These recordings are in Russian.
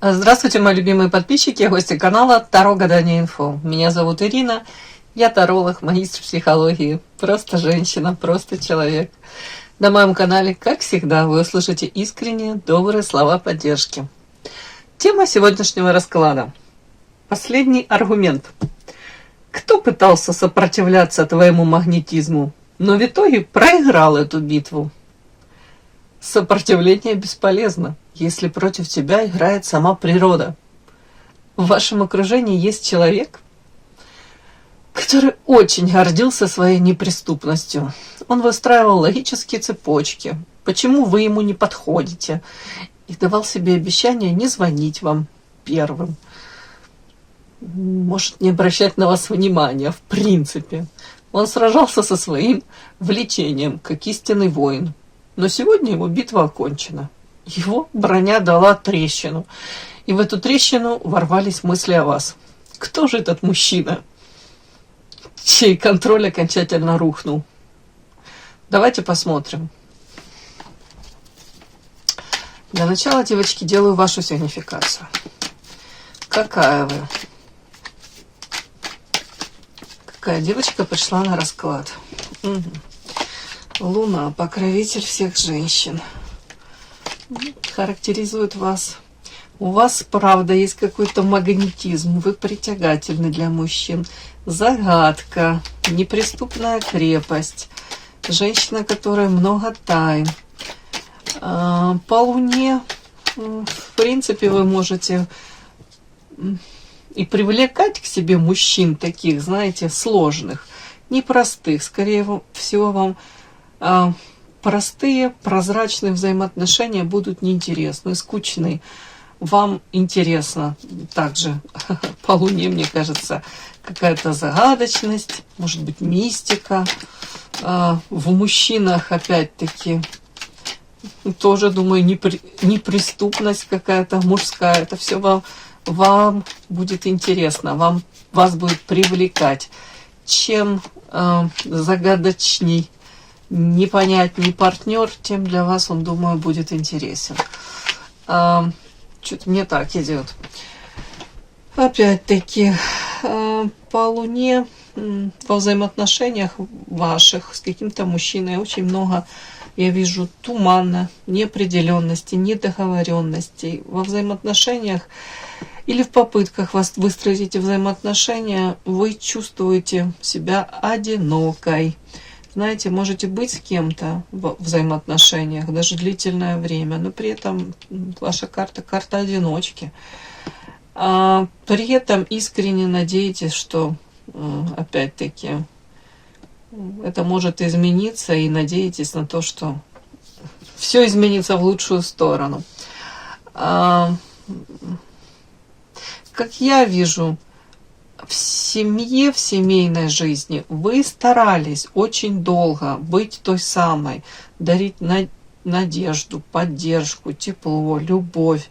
Здравствуйте, мои любимые подписчики и гости канала Таро Гадание Инфо. Меня зовут Ирина, я таролог, магистр психологии, просто женщина, просто человек. На моем канале, как всегда, вы услышите искренние, добрые слова поддержки. Тема сегодняшнего расклада. Последний аргумент. Кто пытался сопротивляться твоему магнетизму, но в итоге проиграл эту битву? Сопротивление бесполезно, если против тебя играет сама природа. В вашем окружении есть человек, который очень гордился своей неприступностью. Он выстраивал логические цепочки, почему вы ему не подходите, и давал себе обещание не звонить вам первым. Может, не обращать на вас внимания, в принципе. Он сражался со своим влечением, как истинный воин. Но сегодня его битва окончена. Его броня дала трещину. И в эту трещину ворвались мысли о вас. Кто же этот мужчина, чей контроль окончательно рухнул? Давайте посмотрим. Для начала, девочки, делаю вашу сигнификацию. Какая вы? Какая девочка пришла на расклад? Угу. Луна, покровитель всех женщин, характеризует вас. У вас, правда, есть какой-то магнетизм, вы притягательны для мужчин. Загадка, неприступная крепость, женщина, которая много тайн. По Луне, в принципе, вы можете и привлекать к себе мужчин таких, знаете, сложных, непростых. Скорее всего, вам простые, прозрачные взаимоотношения будут неинтересны, скучны. Вам интересно также по Луне, мне кажется, какая-то загадочность, может быть, мистика. В мужчинах, опять-таки, тоже, думаю, неприступность какая-то мужская. Это все вам будет интересно, вас будет привлекать. Чем загадочней, непонятней партнер, тем для вас он, думаю, будет интересен. Что-то мне так идет. Опять-таки, по Луне во взаимоотношениях ваших с каким-то мужчиной очень много, я вижу, тумана, неопределенности, недоговоренностей. Во взаимоотношениях или в попытках вас выстроить эти взаимоотношения, вы чувствуете себя одинокой. Знаете, можете быть с кем-то в взаимоотношениях даже длительное время, но при этом ваша карта одиночки. При этом искренне надеетесь, что, опять-таки, это может измениться, и надеетесь на то, что все изменится в лучшую сторону. Как я вижу, в семье, в семейной жизни вы старались очень долго быть той самой, дарить надежду, поддержку, тепло, любовь.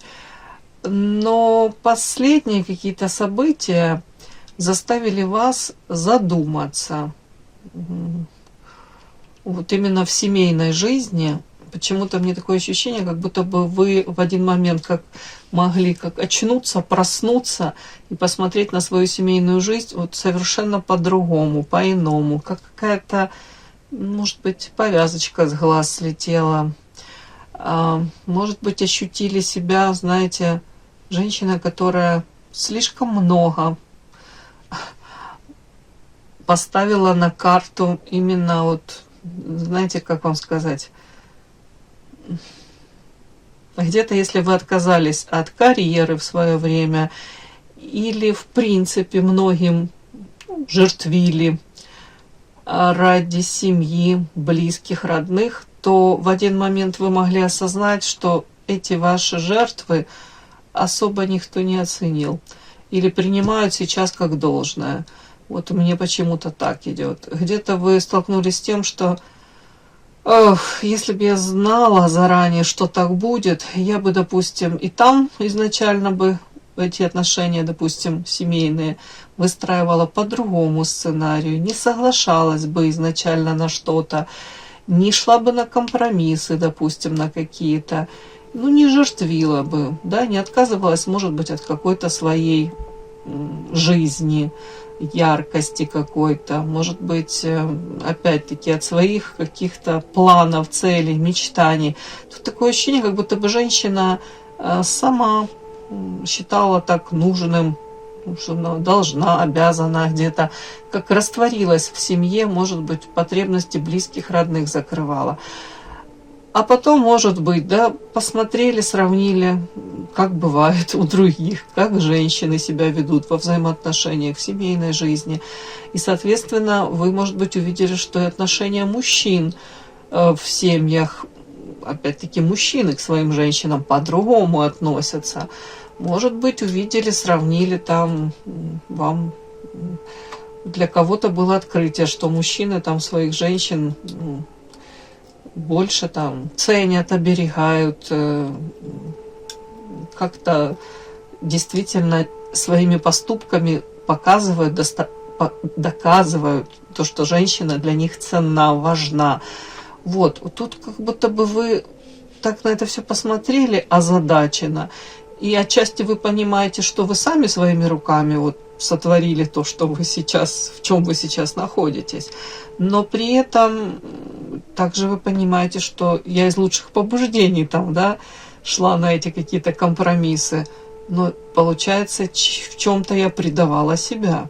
Но последние какие-то события заставили вас задуматься. Вот именно в семейной жизни почему-то мне такое ощущение, как будто бы вы в один момент могли очнуться, проснуться и посмотреть на свою семейную жизнь вот совершенно по-другому, по-иному. Как какая-то, может быть, повязочка с глаз слетела. Может быть, ощутили себя, знаете, женщина, которая слишком много поставила на карту именно вот, знаете, как вам сказать, где-то, если вы отказались от карьеры в свое время, или, в принципе, многим жертвили ради семьи, близких, родных, то в один момент вы могли осознать, что эти ваши жертвы особо никто не оценил или принимают сейчас как должное. Вот мне почему-то так идет. Где-то вы столкнулись с тем, что если бы я знала заранее, что так будет, я бы, допустим, и там изначально бы эти отношения, допустим, семейные, выстраивала по другому сценарию, не соглашалась бы изначально на что-то, не шла бы на компромиссы, допустим, на какие-то, ну, не жертвила бы, да, не отказывалась, может быть, от какой-то своей жизни, яркости какой-то, может быть, опять-таки, от своих каких-то планов, целей, мечтаний. Тут такое ощущение, как будто бы женщина сама считала так нужным, что она должна, обязана где-то, как растворилась в семье, может быть, потребности близких, родных закрывала. А потом, может быть, да, посмотрели, сравнили, как бывает у других, как женщины себя ведут во взаимоотношениях, в семейной жизни. И, соответственно, вы, может быть, увидели, что и отношения мужчин в семьях, опять-таки, мужчины к своим женщинам по-другому относятся. Может быть, увидели, сравнили, там вам для кого-то было открытие, что мужчины там своих женщин больше там ценят, оберегают, как-то действительно своими поступками показывают, доказывают то, что женщина для них ценна, важна. Вот, тут как будто бы вы так на это все посмотрели озадаченно, и отчасти вы понимаете, что вы сами своими руками вот сотворили то, что вы сейчас, в чем вы сейчас находитесь. Но при этом также вы понимаете, что я из лучших побуждений там, да, шла на эти какие-то компромиссы. Но получается, в чем-то я предавала себя.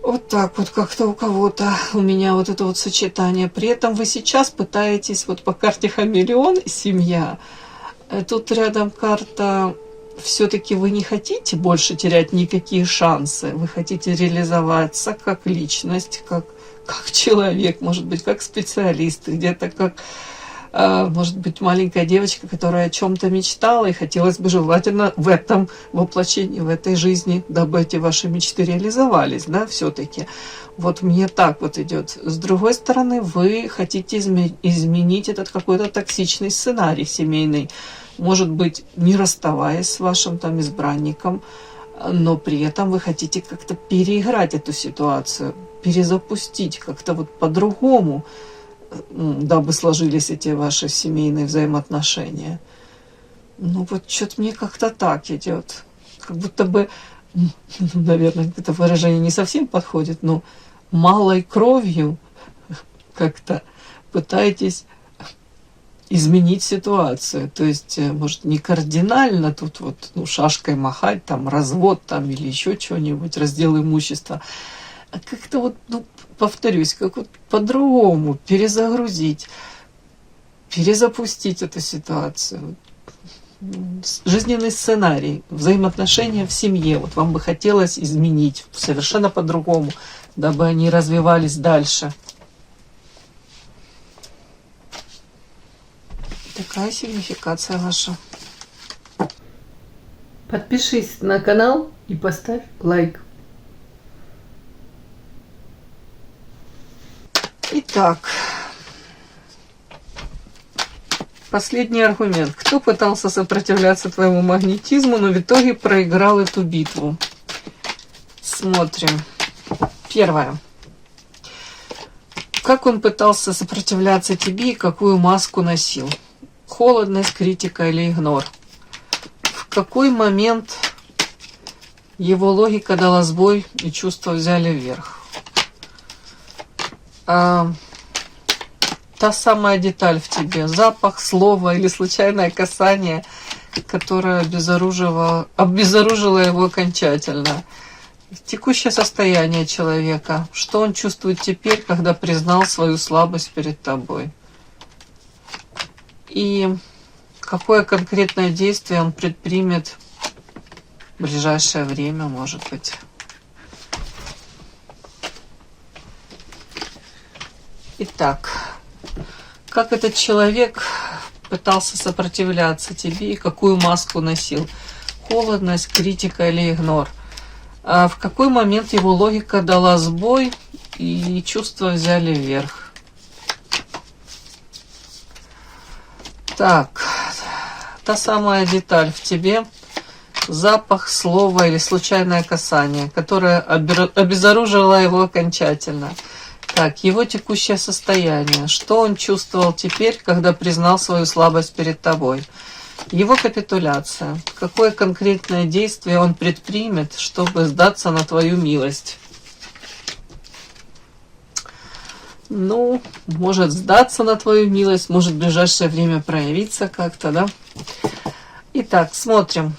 Вот так вот как-то у кого-то у меня вот это вот сочетание. При этом вы сейчас пытаетесь, вот по карте хамелеон, семья, тут рядом карта, все-таки вы не хотите больше терять никакие шансы. Вы хотите реализоваться как личность, как человек, может быть, как специалист, где-то как, может быть, маленькая девочка, которая о чем-то мечтала, и хотелось бы желательно в этом воплощении, в этой жизни, дабы эти ваши мечты реализовались, да, все-таки. Вот мне так вот идет. С другой стороны, вы хотите изменить этот какой-то токсичный сценарий семейный, может быть, не расставаясь с вашим там избранником, но при этом вы хотите как-то переиграть эту ситуацию, перезапустить как-то вот по-другому, дабы сложились эти ваши семейные взаимоотношения. Ну вот что-то мне как-то так идет. Как будто бы, наверное, это выражение не совсем подходит, но малой кровью как-то пытаетесь изменить ситуацию. То есть, может, не кардинально тут вот, ну, шашкой махать, там, развод там или еще что-нибудь, раздел имущества, а как-то вот, ну, повторюсь, как вот по-другому перезагрузить, перезапустить эту ситуацию. Жизненный сценарий, взаимоотношения в семье, вот вам бы хотелось изменить совершенно по-другому, дабы они развивались дальше. Такая сигнификация ваша. Подпишись на канал и поставь лайк. Итак, последний аргумент. Кто пытался сопротивляться твоему магнетизму, но в итоге проиграл эту битву? Смотрим. Первое. Как он пытался сопротивляться тебе и какую маску носил? Холодность, критика или игнор? В какой момент его логика дала сбой и чувства взяли вверх? Та самая деталь в тебе, запах, слово или случайное касание, которое обезоружило его окончательно. Текущее состояние человека, что он чувствует теперь, когда признал свою слабость перед тобой. И какое конкретное действие он предпримет в ближайшее время, может быть. Итак, как этот человек пытался сопротивляться тебе и какую маску носил? Холодность, критика или игнор? А в какой момент его логика дала сбой и чувства взяли вверх? Так, та самая деталь в тебе, запах, слово или случайное касание, которое обезоружило его окончательно. Так, его текущее состояние. Что он чувствовал теперь, когда признал свою слабость перед тобой? Его капитуляция. Какое конкретное действие он предпримет, чтобы сдаться на твою милость? Ну, может сдаться на твою милость, может в ближайшее время проявиться как-то, да? Итак, смотрим.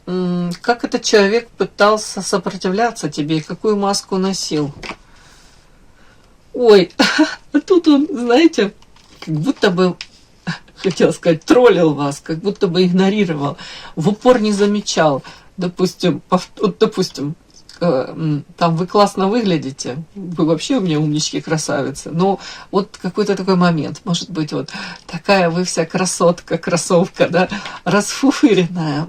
Как этот человек пытался сопротивляться тебе и какую маску носил? Ой, а тут он, знаете, как будто бы, хотел сказать, троллил вас, как будто бы игнорировал, в упор не замечал. Допустим, там вы классно выглядите, вы вообще у меня умнички, красавицы, но вот какой-то такой момент, может быть, вот такая вы вся красотка, кроссовка, да, расфуфыренная,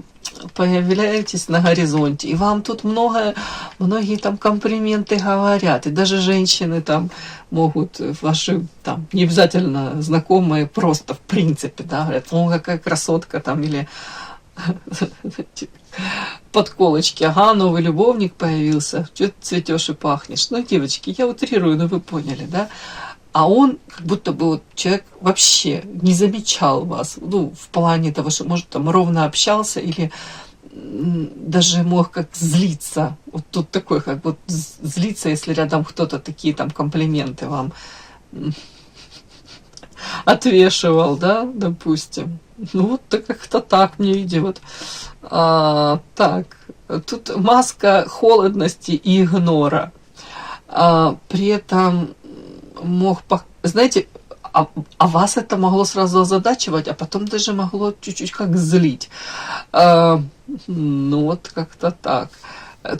появляетесь на горизонте, и вам тут многие там комплименты говорят, и даже женщины там могут, ваши там не обязательно знакомые, просто в принципе, да, говорят, о, какая красотка там, или подколочки, ага, новый любовник появился, что ты цветешь и пахнешь. Ну, девочки, я утрирую, но вы поняли, да? А он, как будто бы вот человек вообще не замечал вас, ну, в плане того, что, может, там ровно общался или даже мог как злиться. Вот тут такой, как вот злиться, если рядом кто-то такие там комплименты вам отвешивал, да, допустим. Ну, вот как-то так мне видит. Так, тут маска холодности и игнора. При этом знаете, вас это могло сразу озадачивать, а потом даже могло чуть-чуть как злить. Ну, вот как-то так.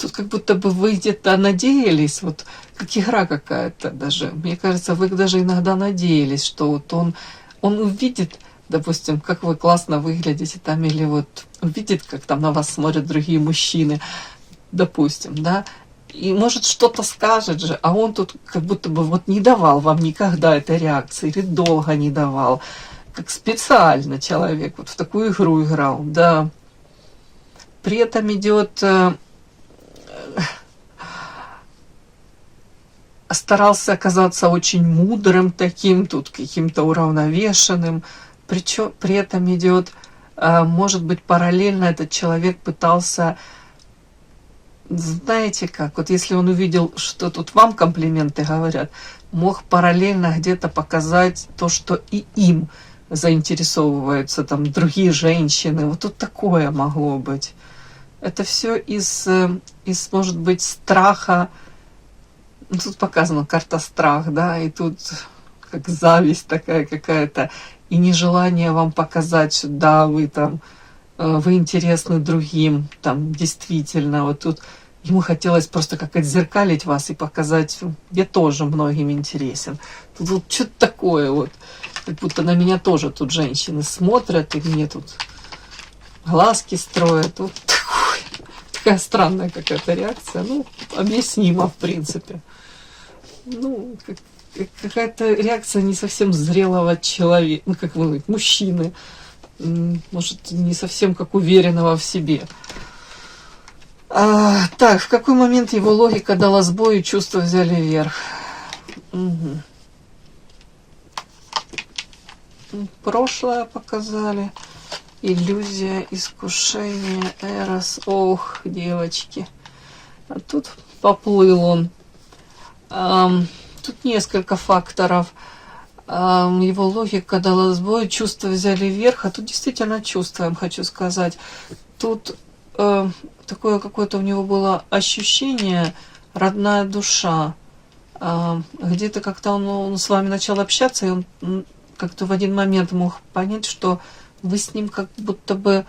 Тут как будто бы вы где-то надеялись, вот как игра какая-то даже. Мне кажется, вы даже иногда надеялись, что вот он увидит, допустим, как вы классно выглядите там, или вот увидит, как там на вас смотрят другие мужчины, допустим, да, и может что-то скажет же, а он тут как будто бы вот не давал вам никогда этой реакции, или долго не давал, как специально человек вот в такую игру играл, да. При этом идет старался оказаться очень мудрым таким, тут каким-то уравновешенным, причем при этом идет, может быть, параллельно этот человек пытался, знаете как, вот если он увидел, что тут вам комплименты говорят, мог параллельно где-то показать то, что и им заинтересовываются там другие женщины, вот тут такое могло быть. Это все из, может быть, страха. Тут показана карта страх, да, и тут как зависть такая какая-то, и нежелание вам показать, что да, вы там, вы интересны другим, там, действительно, вот тут ему хотелось просто как отзеркалить вас и показать, я тоже многим интересен. Тут вот что-то такое вот, как будто на меня тоже тут женщины смотрят, и мне тут глазки строят, вот такая странная какая-то реакция, ну, объяснима в принципе. Ну, какая-то реакция не совсем зрелого человека, ну, как вы говорите, мужчины, может, не совсем как уверенного в себе. Так, в какой момент его логика дала сбой и чувства взяли верх? Угу. Прошлое показали. Иллюзия, искушение, эрос. Ох, девочки. А тут поплыл он. Тут несколько факторов. Его логика дала сбой, чувства взяли верх, а тут действительно чувствуем, хочу сказать. Тут такое какое-то у него было ощущение, родная душа. Где-то как-то он с вами начал общаться, и он как-то в один момент мог понять, что вы с ним как будто бы,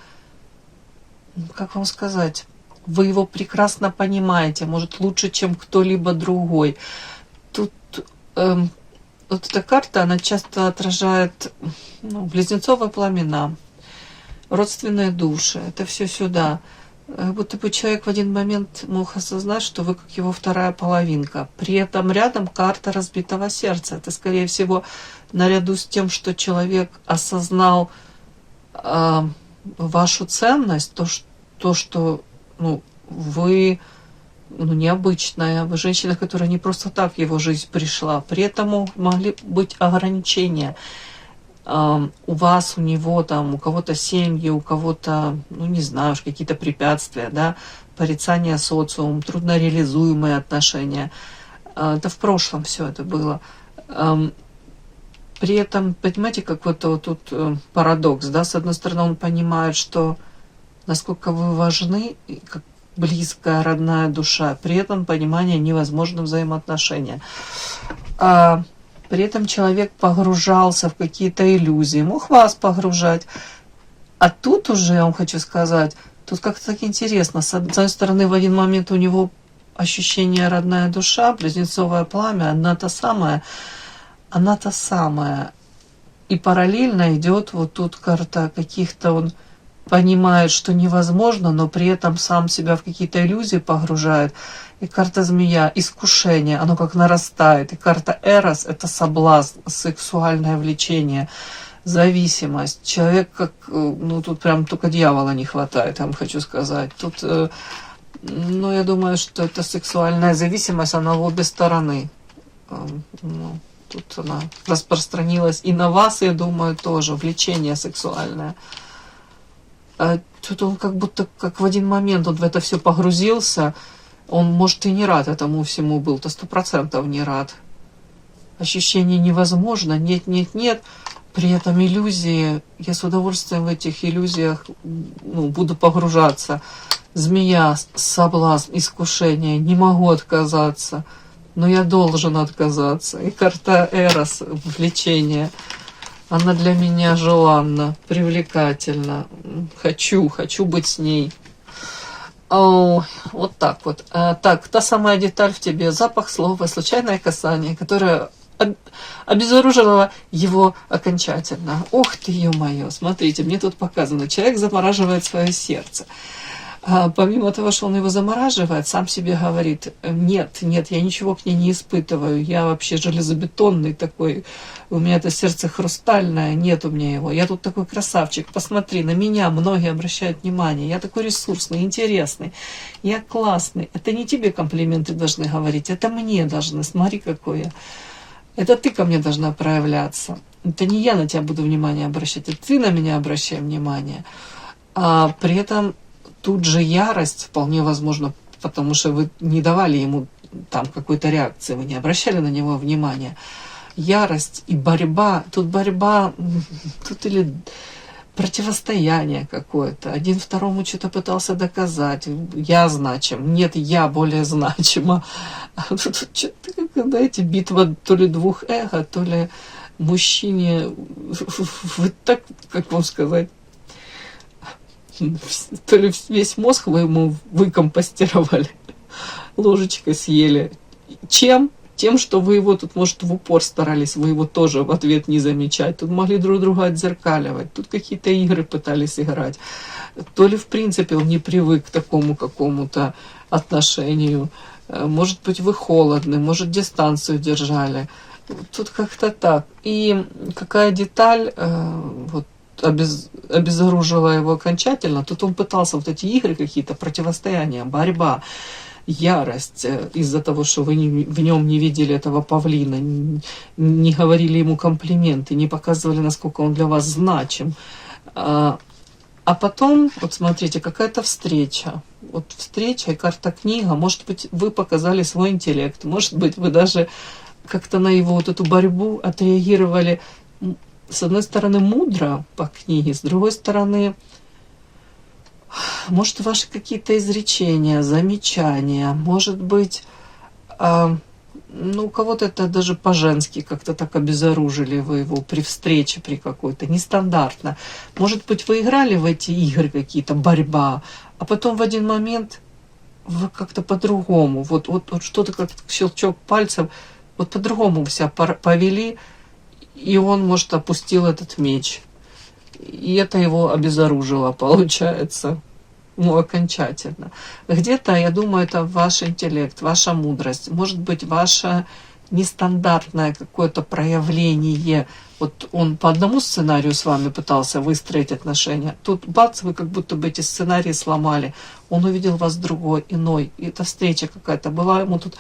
как вам сказать, вы его прекрасно понимаете, может, лучше, чем кто-либо другой. Тут вот эта карта, она часто отражает близнецовые пламена, родственные души. Это все сюда. Будто бы человек в один момент мог осознать, что вы как его вторая половинка. При этом рядом карта разбитого сердца. Это, скорее всего, наряду с тем, что человек осознал вашу ценность, то, что вы необычная. Вы женщина, которая не просто так в его жизнь пришла. При этом могли быть ограничения. У вас, у него, там, у кого-то семьи, у кого-то, не знаю, какие-то препятствия, да, порицание социумом, труднореализуемые отношения. Это в прошлом все это было. При этом, понимаете, как вот тут парадокс, да, с одной стороны, он понимает, что насколько вы важны, как близкая, родная душа, при этом понимание невозможно взаимоотношения. При этом человек погружался в какие-то иллюзии, мог вас погружать. А тут уже, я вам хочу сказать, тут как-то так интересно. С одной стороны, в один момент у него ощущение родная душа, близнецовое пламя, она та самая. И параллельно идет вот тут карта каких-то, он понимает, что невозможно, но при этом сам себя в какие-то иллюзии погружает. И карта змея, искушение, оно как нарастает. И карта Эрос — это соблазн, сексуальное влечение, зависимость. Человек как, тут прям только дьявола не хватает, я вам хочу сказать. Тут, я думаю, что эта сексуальная зависимость, она в обе стороны. Тут она распространилась и на вас, я думаю, тоже, влечение сексуальное. Тут он как будто, как в один момент он в это все погрузился, он, может, и не рад этому всему был, то 100% не рад. Ощущение невозможно, нет, при этом иллюзии, я с удовольствием в этих иллюзиях буду погружаться. Змея, соблазн, искушение, не могу отказаться, но я должен отказаться. И карта Эрос, влечение, она для меня желанна, привлекательна, хочу быть с ней. Вот так вот. Так, та самая деталь в тебе, запах, слово, случайное касание, которое обезоружило его окончательно. Ох ты, ё-моё, смотрите, мне тут показано, человек замораживает свое сердце. Помимо того, что он его замораживает, сам себе говорит: нет, я ничего к ней не испытываю, я вообще железобетонный такой, у меня это сердце хрустальное, нет у меня его, я тут такой красавчик, посмотри, на меня многие обращают внимание, я такой ресурсный, интересный, я классный. Это не тебе комплименты должны говорить, это мне должны, смотри, какой я. Это ты ко мне должна проявляться, это не я на тебя буду внимание обращать, это ты на меня обращай внимание. А при этом тут же ярость, вполне возможно, потому что вы не давали ему там какой-то реакции, вы не обращали на него внимания. Ярость и борьба, тут или противостояние какое-то. Один второму что-то пытался доказать. Я значим, нет, я более значима. Тут что-то, знаете, битва то ли двух эго, то ли мужчине, вы так, как вам сказать, то ли весь мозг вы ему выкомпостировали, ложечкой съели. Чем? Тем, что вы его тут, может, в упор старались, вы его тоже в ответ не замечать. Тут могли друг друга отзеркаливать, тут какие-то игры пытались играть. То ли, в принципе, он не привык к такому какому-то отношению. Может быть, вы холодны, может, дистанцию держали. Тут как-то так. И какая деталь, обезоружила его окончательно, тут он пытался вот эти игры какие-то, противостояния, борьба, ярость из-за того, что вы в нем не видели этого павлина, не говорили ему комплименты, не показывали, насколько он для вас значим. А потом, вот смотрите, какая-то встреча. Вот встреча и карта книга. Может быть, вы показали свой интеллект, может быть, вы даже как-то на его вот эту борьбу отреагировали, с одной стороны, мудро по книге, с другой стороны, может, ваши какие-то изречения, замечания, может быть, у кого-то это даже по-женски как-то так обезоружили вы его при встрече, при какой-то, нестандартно. Может быть, вы играли в эти игры какие-то, борьба, а потом в один момент вы как-то по-другому, вот что-то как щелчок пальцев, вот по-другому себя повели, и он, может, опустил этот меч. И это его обезоружило, получается. Окончательно. Где-то, я думаю, это ваш интеллект, ваша мудрость. Может быть, ваше нестандартное какое-то проявление Вот он по одному сценарию с вами пытался выстроить отношения. Тут бац, вы как будто бы эти сценарии сломали. Он увидел вас другой, иной. И эта встреча какая-то была ему тут,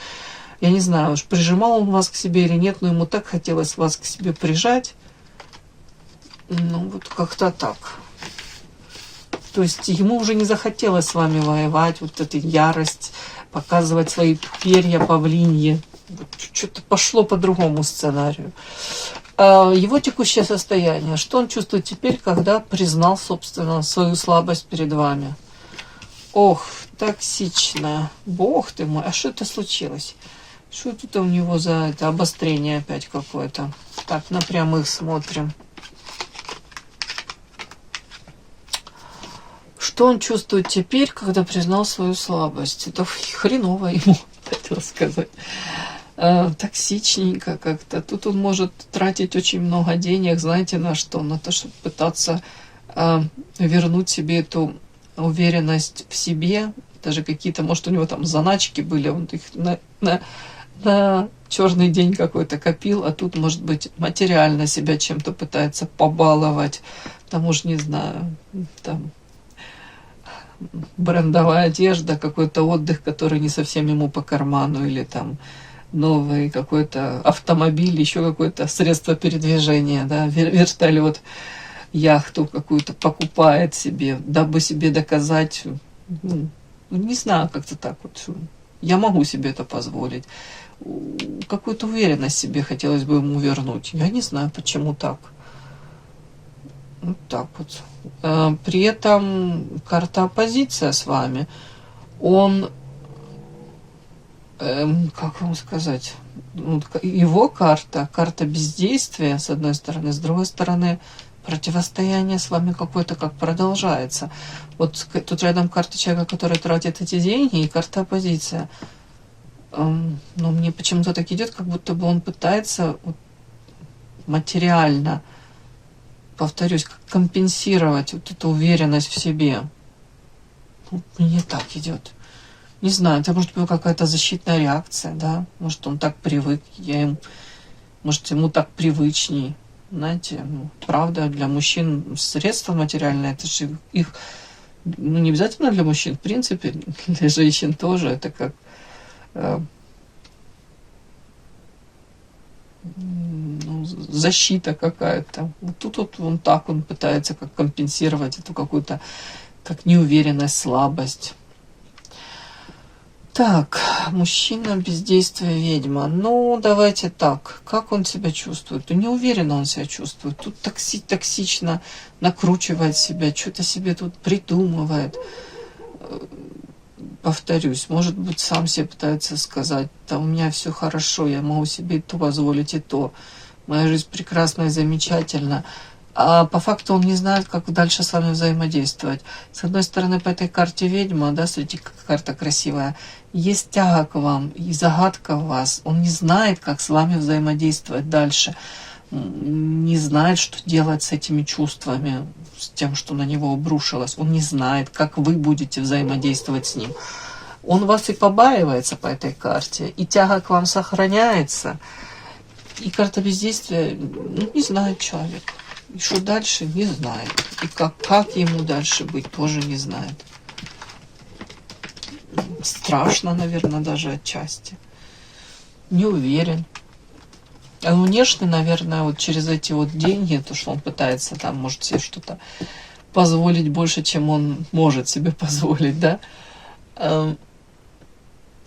я не знаю, уж прижимал он вас к себе или нет, но ему так хотелось вас к себе прижать. Ну, вот как-то так. То есть ему уже не захотелось с вами воевать, вот эта ярость, показывать свои перья павлиньи. Вот что-то пошло по другому сценарию. Его текущее состояние. Что он чувствует теперь, когда признал, собственно, свою слабость перед вами? Ох, токсично. Бог ты мой, а что это случилось? Что это у него за это обострение опять какое-то? Так, на прямых смотрим. Что он чувствует теперь, когда признал свою слабость? Это хреново ему, хотел сказать. Токсичненько как-то. Тут он может тратить очень много денег, знаете, на что? На то, чтобы пытаться вернуть себе эту уверенность в себе. Даже какие-то, может, у него там заначки были, он их на черный день какой-то копил, а тут, может быть, материально себя чем-то пытается побаловать. Там уж не знаю, там брендовая одежда, какой-то отдых, который не совсем ему по карману, или там новый какой-то автомобиль, еще какое-то средство передвижения, да, вертолет, яхту какую-то покупает себе, дабы себе доказать, ну, не знаю, как-то так вот, я могу себе это позволить. Какую-то уверенность себе хотелось бы ему вернуть. Я не знаю, почему так. Вот так вот. При этом карта оппозиция с вами. Он, как вам сказать, его карта бездействия, с одной стороны, с другой стороны, противостояние с вами какое-то как продолжается. Вот тут рядом карта человека, который тратит эти деньги, и карта оппозиция. Но мне почему-то так идет, как будто бы он пытается материально, повторюсь, компенсировать вот эту уверенность в себе. Мне так идет. Не знаю, это может быть какая-то защитная реакция, да? Может, он так привык, может, ему так привычней. Знаете, правда, для мужчин средства материальные, это же их, не обязательно для мужчин, в принципе, для женщин тоже, это как защита какая-то. Вот тут вот он пытается как компенсировать эту какую-то как неуверенность, слабость. Так, мужчина, бездействие, ведьма. Ну, давайте так. Как он себя чувствует? Неуверенно он себя чувствует. Тут токсично накручивает себя, что-то себе тут придумывает. Повторюсь, может быть, сам себе пытается сказать, да у меня все хорошо, я могу себе и то позволить, и то. Моя жизнь прекрасна и замечательна. А по факту он не знает, как дальше с вами взаимодействовать. С одной стороны, по этой карте ведьма, да, смотрите, какая карта красивая, есть тяга к вам и загадка в вас. Он не знает, как с вами взаимодействовать дальше. Не знает, что делать с этими чувствами, с тем, что на него обрушилось. Он не знает, как вы будете взаимодействовать с ним. Он вас и побаивается по этой карте, и тяга к вам сохраняется. И карта бездействия, не знает человек. И что дальше, не знает. И как ему дальше быть, тоже не знает. Страшно, наверное, даже отчасти. Не уверен. А внешне, наверное, вот через эти вот деньги, то, что он пытается там, может себе что-то позволить больше, чем он может себе позволить, да,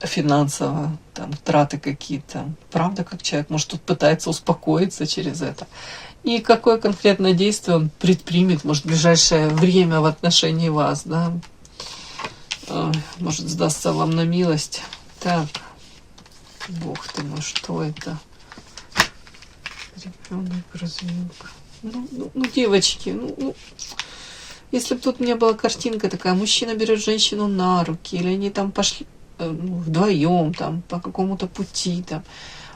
финансово, там, траты какие-то. Правда, как человек, может, тут пытается успокоиться через это. И какое конкретное действие он предпримет, может, в ближайшее время в отношении вас, да. Может, сдастся вам на милость. Так, бог ты мой, что это? Ребенок, развилка. Ну, девочки, если бы тут не была картинка такая, мужчина берет женщину на руки, или они там пошли вдвоем там по какому-то пути там.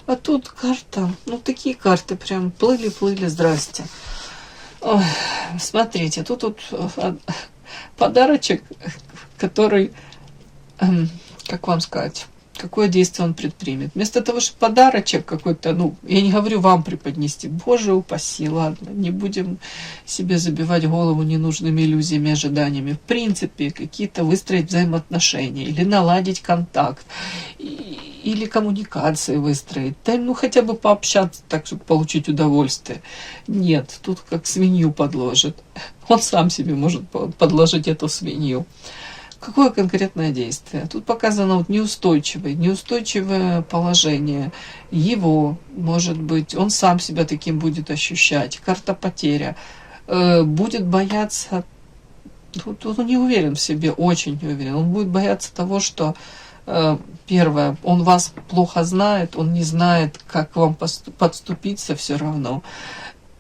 А тут карта, такие карты прям плыли, здрасте. Ой, смотрите, тут вот подарочек, который, как вам сказать, какое действие он предпримет. Вместо того, чтобы подарочек какой-то, ну, я не говорю вам преподнести, боже упаси, ладно, не будем себе забивать голову ненужными иллюзиями, ожиданиями. В принципе, какие-то выстроить взаимоотношения или наладить контакт, или коммуникации выстроить, да, ну, хотя бы пообщаться так, чтобы получить удовольствие. Нет, тут как свинью подложит. Он сам себе может подложить эту свинью. Какое конкретное действие? Тут показано вот неустойчивое положение его, может быть, он сам себя таким будет ощущать, карта потеря, будет бояться, он не уверен в себе, очень не уверен, он будет бояться того, что, первое, он вас плохо знает, он не знает, как к вам подступиться все равно,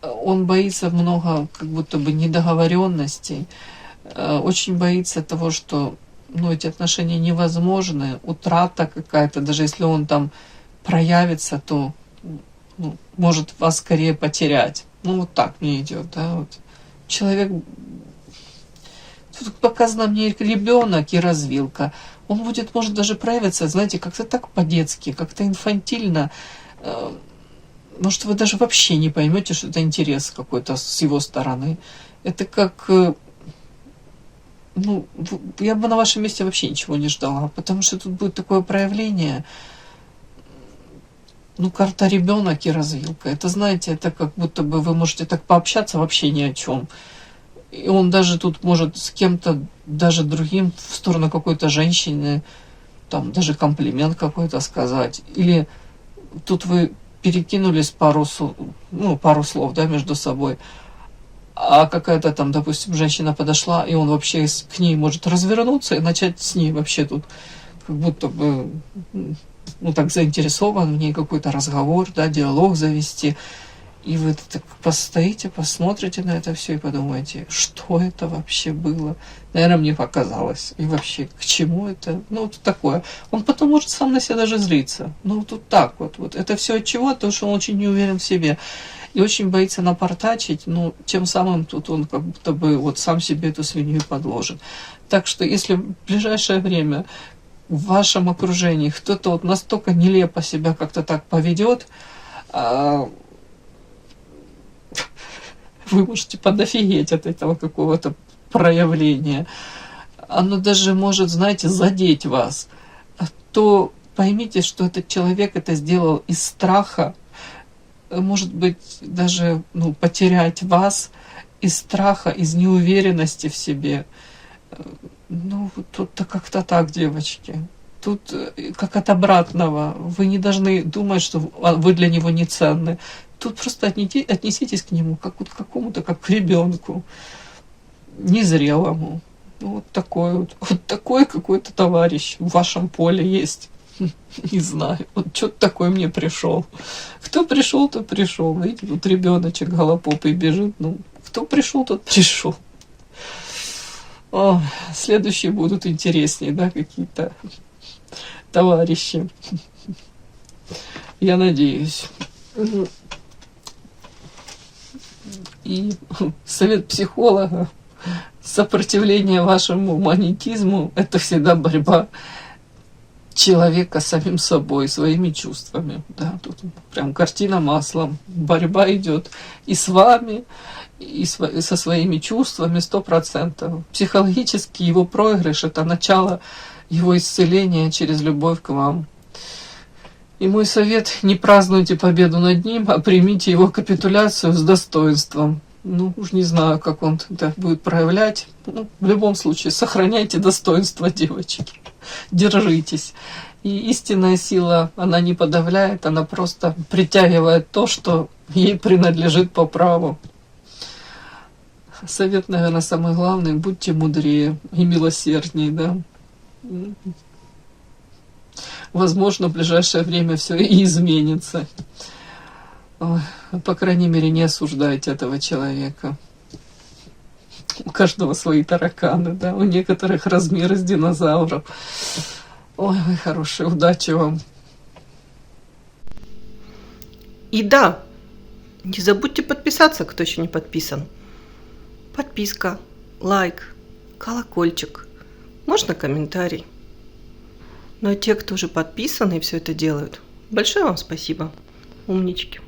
он боится много, как будто бы, недоговоренностей, очень боится того, что, ну, эти отношения невозможны, утрата какая-то, даже если он там проявится, то, ну, может вас скорее потерять. Ну, вот так мне идет, да, вот. Человек, тут показано мне ребенок и развилка, он будет, может, даже проявиться, знаете, как-то так по-детски, как-то инфантильно, может, вы даже вообще не поймете, что это интерес какой-то с его стороны. Это как... Ну, я бы на вашем месте вообще ничего не ждала, потому что тут будет такое проявление, ну, карта ребенок и развилка. Это, знаете, это как будто бы вы можете так пообщаться вообще ни о чем. И он даже тут может с кем-то, даже другим, в сторону какой-то женщины, там, даже комплимент какой-то сказать. Или тут вы перекинулись пару слов, да, между собой, а какая-то там, допустим, женщина подошла, и он вообще к ней может развернуться и начать с ней вообще тут как будто бы, ну, так заинтересован в ней, какой-то разговор, да, диалог завести. И вы так постоите, посмотрите на это все и подумаете, что это вообще было. Наверное, мне показалось. И вообще, к чему это? Ну, вот такое. Он потом может сам на себя даже злиться. Ну, вот так вот. Вот. Это все от чего? Потому что он очень не уверен в себе. И очень боится напортачить, ну, тем самым тут он как будто бы вот сам себе эту свинью подложит. Так что, если в ближайшее время в вашем окружении кто-то вот настолько нелепо себя как-то так поведет, вы можете подофигеть от этого какого-то проявления. Оно даже может, знаете, задеть вас. То поймите, что этот человек это сделал из страха, может быть, даже, ну, потерять вас из страха, из неуверенности в себе. Ну, тут-то как-то так, девочки. Тут как от обратного. Вы не должны думать, что вы для него не ценны. Тут просто отнеситесь к нему как вот к какому-то, как к ребенку, незрелому. Ну, вот такой какой-то товарищ в вашем поле есть. Не знаю, вот что-то такое мне пришел. Кто пришел, тот пришел. Видите, тут ребеночек голопопый бежит. Ну, кто пришел, тот пришел. О, следующие будут интереснее, да, какие-то товарищи. Я надеюсь. И совет психолога: сопротивление вашему монетизму – это всегда борьба человека с самим собой, своими чувствами. Да, тут прям картина маслом. Борьба идет и с вами, и со своими чувствами 100%. Психологически его проигрыш – это начало его исцеления через любовь к вам. И мой совет: не празднуйте победу над ним, а примите его капитуляцию с достоинством. Ну, уж не знаю, как он это будет проявлять. Ну, в любом случае, сохраняйте достоинство, девочки. Держитесь. И истинная сила, она не подавляет, она просто притягивает то, что ей принадлежит по праву. Совет, наверное, самый главный: будьте мудрее и милосерднее, да. Возможно, в ближайшее время все и изменится. Ой, по крайней мере, не осуждайте этого человека. У каждого свои тараканы, да, у некоторых размеры с динозавров. Ой, вы хорошие, удачи вам. И да, не забудьте подписаться, кто еще не подписан. Подписка, лайк, колокольчик, можно комментарий. Но те, кто уже подписаны и все это делают, большое вам спасибо. Умнички.